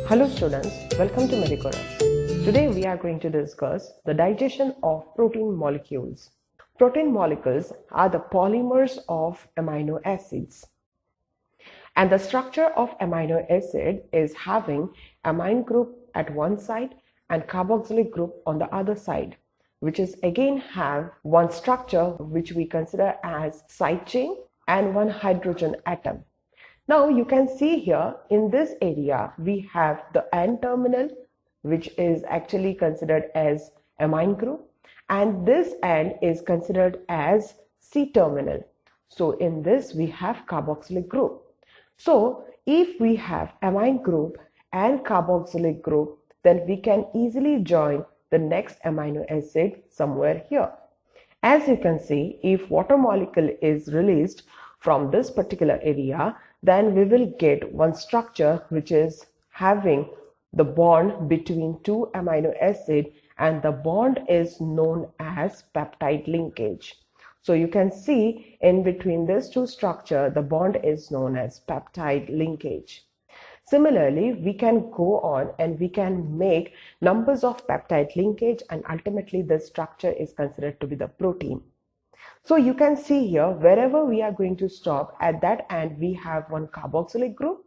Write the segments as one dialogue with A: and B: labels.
A: Hello students, welcome to Medicoras. Today we are going to discuss the digestion of protein molecules. Protein molecules are the polymers of amino acids. And the structure of amino acid is having amine group at one side and carboxylic group on the other side, which is again have one structure which we consider as side chain and one hydrogen atom. Now you can see here in this area we have the N-terminal, which is actually considered as amine group, and this end is considered as C-terminal. So in this we have carboxylic group. So if we have amine group and carboxylic group, then we can easily join the next amino acid somewhere here. As you can see, if water molecule is released from this particular area, then we will get one structure which is having the bond between two amino acid, and the bond is known as peptide linkage. So you can see in between these two structure, the bond is known as peptide linkage. Similarly, we can go on and we can make numbers of peptide linkage, and ultimately this structure is considered to be the protein. So you can see here, wherever we are going to stop, at that end we have one carboxylic group,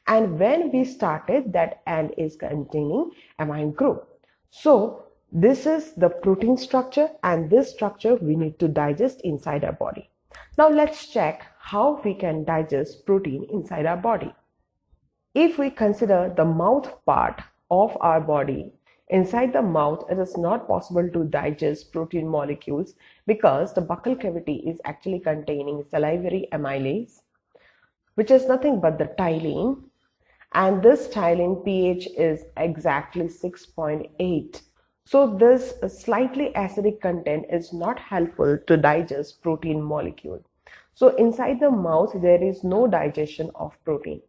A: and when we started, that end is containing amine group. So this is the protein structure, and this structure we need to digest inside our body. Now let's check how we can digest protein inside our body. If we consider the mouth part of our body, inside the mouth, it is not possible to digest protein molecules because the buccal cavity is actually containing salivary amylase, which is nothing but the ptyalin, and this ptyalin pH is exactly 6.8. So this slightly acidic content is not helpful to digest protein molecule. So inside the mouth, there is no digestion of protein.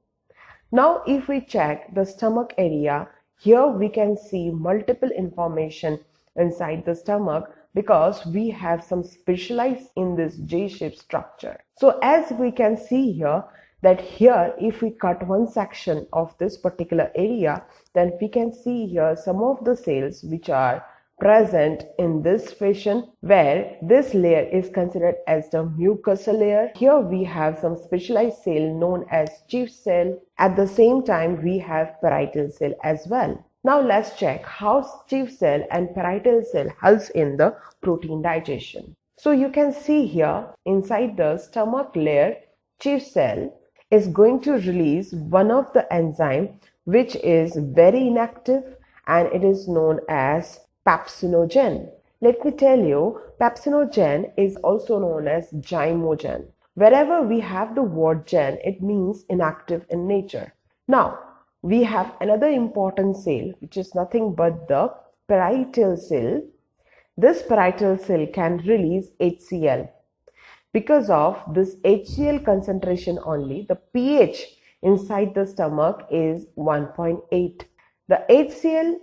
A: Now if we check the stomach area, here we can see multiple information inside the stomach because we have some specialized in this J-shaped structure. So as we can see here, that here if we cut one section of this particular area, then we can see here some of the cells which are present in this fashion, where this layer is considered as the mucosal layer. Here we have some specialized cell known as chief cell. At the same time we have parietal cell as well. Now let's check how chief cell and parietal cell helps in the protein digestion. So you can see here inside the stomach layer, chief cell is going to release one of the enzyme which is very inactive, and it is known as pepsinogen. Let me tell you, pepsinogen is also known as zymogen. Wherever we have the word gen, it means inactive in nature. Now we have another important cell which is nothing but the parietal cell. This parietal cell can release HCl. Because of this HCl concentration only, the pH inside the stomach is 1.8. The HCl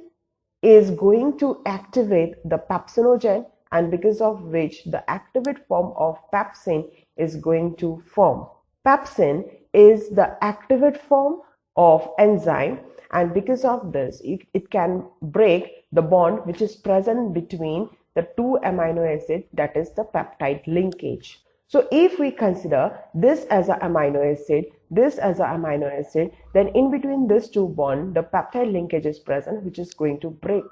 A: is going to activate the pepsinogen, and because of which the activate form of pepsin is going to form. Pepsin is the activate form of enzyme, and because of this it can break the bond which is present between the two amino acids, that is the peptide linkage. So if we consider this as an amino acid, this as an amino acid, then in between these two bonds, the peptide linkage is present, which is going to break.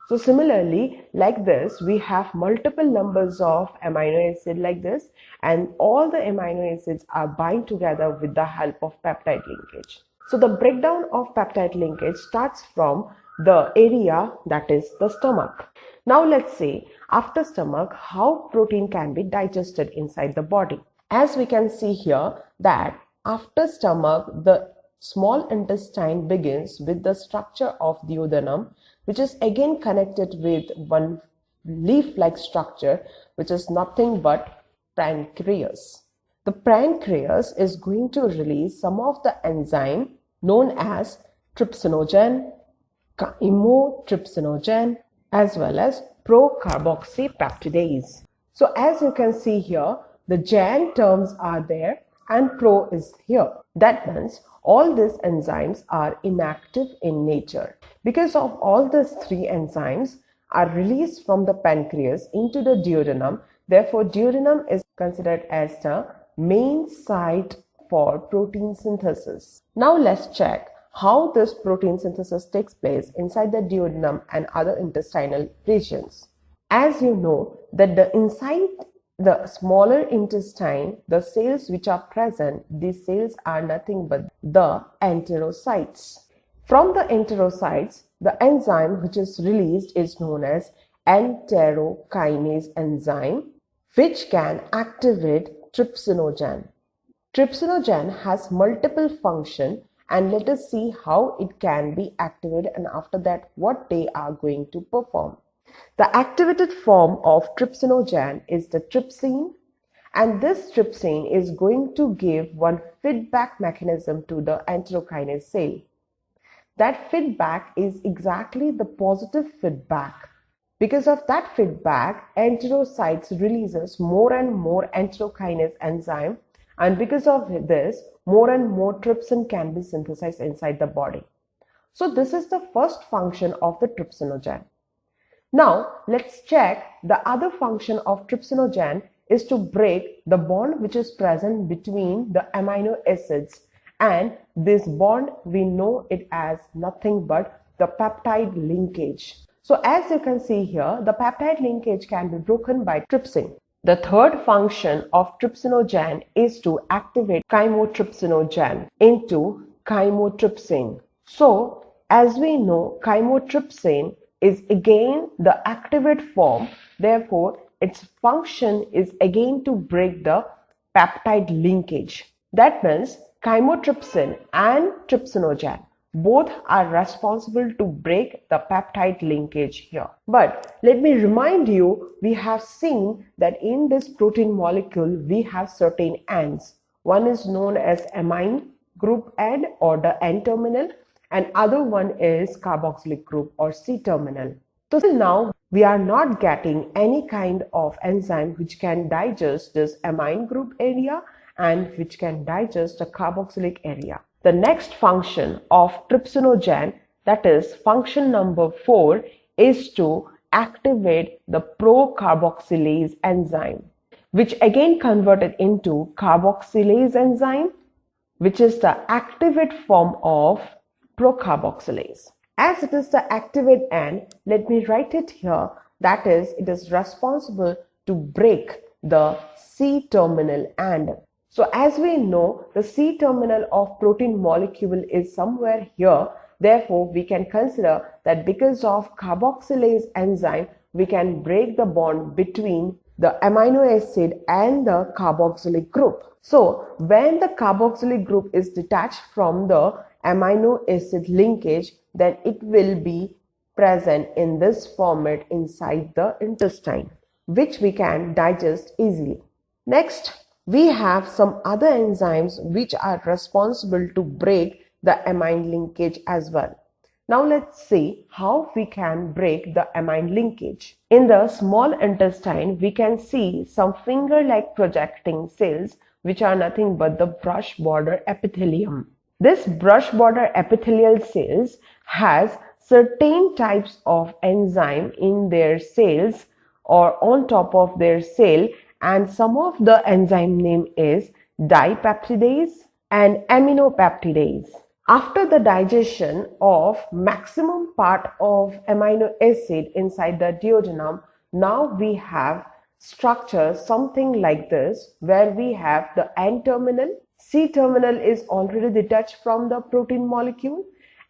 A: So similarly, like this, we have multiple numbers of amino acid like this, and all the amino acids are bind together with the help of peptide linkage. So the breakdown of peptide linkage starts from the area that is the stomach. Now let's see, after stomach, how protein can be digested inside the body. As we can see here, that after stomach, the small intestine begins with the structure of duodenum, which is again connected with one leaf-like structure, which is nothing but pancreas. The pancreas is going to release some of the enzyme known as trypsinogen, chymotrypsinogen, as well as procarboxypeptidase. So as you can see here, the gen terms are there and pro is here. That means all these enzymes are inactive in nature. Because of all these three enzymes are released from the pancreas into the duodenum, therefore duodenum is considered as the main site for protein synthesis. Now let's check how this protein synthesis takes place inside the duodenum and other intestinal regions. As you know that inside the smaller intestine, the cells which are present, these cells are nothing but the enterocytes. From the enterocytes, the enzyme which is released is known as enterokinase enzyme, which can activate trypsinogen. Trypsinogen has multiple functions, and let us see how it can be activated, and after that what they are going to perform. The activated form of trypsinogen is the trypsin, and this trypsin is going to give one feedback mechanism to the enterokinase cell. That feedback is exactly the positive feedback. Because of that feedback, enterocytes releases more and more enterokinase enzyme, and because of this, more and more trypsin can be synthesized inside the body. So this is the first function of the trypsinogen. Now let's check the other function of trypsinogen is to break the bond which is present between the amino acids, and this bond we know it as nothing but the peptide linkage. So as you can see here, the peptide linkage can be broken by trypsin. The third function of trypsinogen is to activate chymotrypsinogen into chymotrypsin. So as we know, chymotrypsin is again the activate form, therefore its function is again to break the peptide linkage. That means chymotrypsin and trypsinogen both are responsible to break the peptide linkage here. But let me remind you, we have seen that in this protein molecule we have certain ends. One is known as amine group end or the N-terminal, and other one is carboxylic group or C-terminal. So till now we are not getting any kind of enzyme which can digest this amine group area and which can digest the carboxylic area. The next function of trypsinogen, that is function number 4, is to activate the procarboxylase enzyme, which again converted into carboxylase enzyme, which is the activate form of procarboxylase. As it is the activate end, let me write it here, that is, it is responsible to break the C-terminal end. So as we know, the C-terminal of protein molecule is somewhere here. Therefore, we can consider that because of carboxylase enzyme, we can break the bond between the amino acid and the carboxylic group. So when the carboxylic group is detached from the amino acid linkage, then it will be present in this format inside the intestine, which we can digest easily. Next, we have some other enzymes which are responsible to break the amine linkage as well. Now let's see how we can break the amine linkage. In the small intestine, we can see some finger-like projecting cells which are nothing but the brush border epithelium. This brush border epithelial cells has certain types of enzyme in their cells or on top of their cell, and some of the enzyme name is dipeptidase and aminopeptidase. After the digestion of maximum part of amino acid inside the duodenum, now we have structure something like this, where we have the N-terminal, C-terminal is already detached from the protein molecule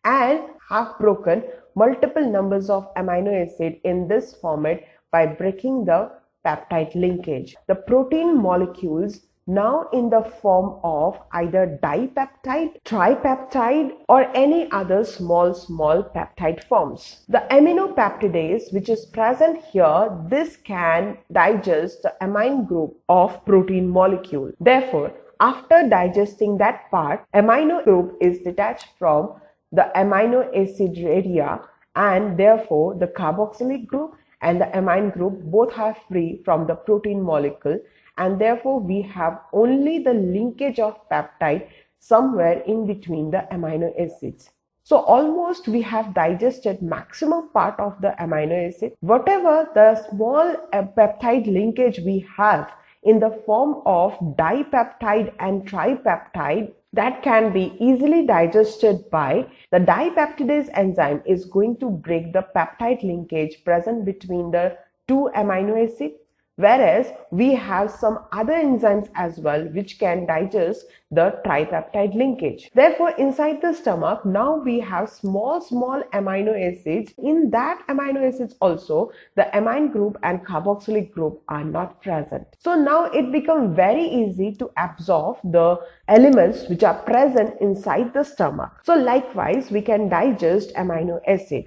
A: and have broken multiple numbers of amino acid in this format by breaking the peptide linkage. The protein molecules now in the form of either dipeptide, tripeptide or any other small peptide forms. The aminopeptidase which is present here, this can digest the amine group of protein molecule. Therefore, after digesting that part, amino group is detached from the amino acid area, and therefore the carboxylic group and the amine group both are free from the protein molecule, and therefore we have only the linkage of peptide somewhere in between the amino acids. So almost we have digested maximum part of the amino acid. Whatever the small peptide linkage we have in the form of dipeptide and tripeptide, that can be easily digested by the dipeptidase enzyme is going to break the peptide linkage present between the two amino acids. Whereas we have some other enzymes as well which can digest the tripeptide linkage. Therefore, inside the stomach, now we have small amino acids. In that amino acids also, the amine group and carboxylic group are not present. So now it becomes very easy to absorb the elements which are present inside the stomach. So likewise, we can digest amino acid.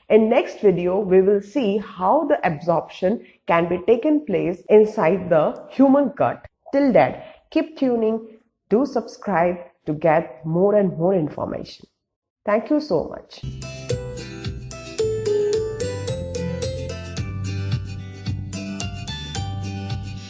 A: In next video, we will see how the absorption can be taken place inside the human gut. Till then, keep tuning, do subscribe to get more and more information. Thank you so much.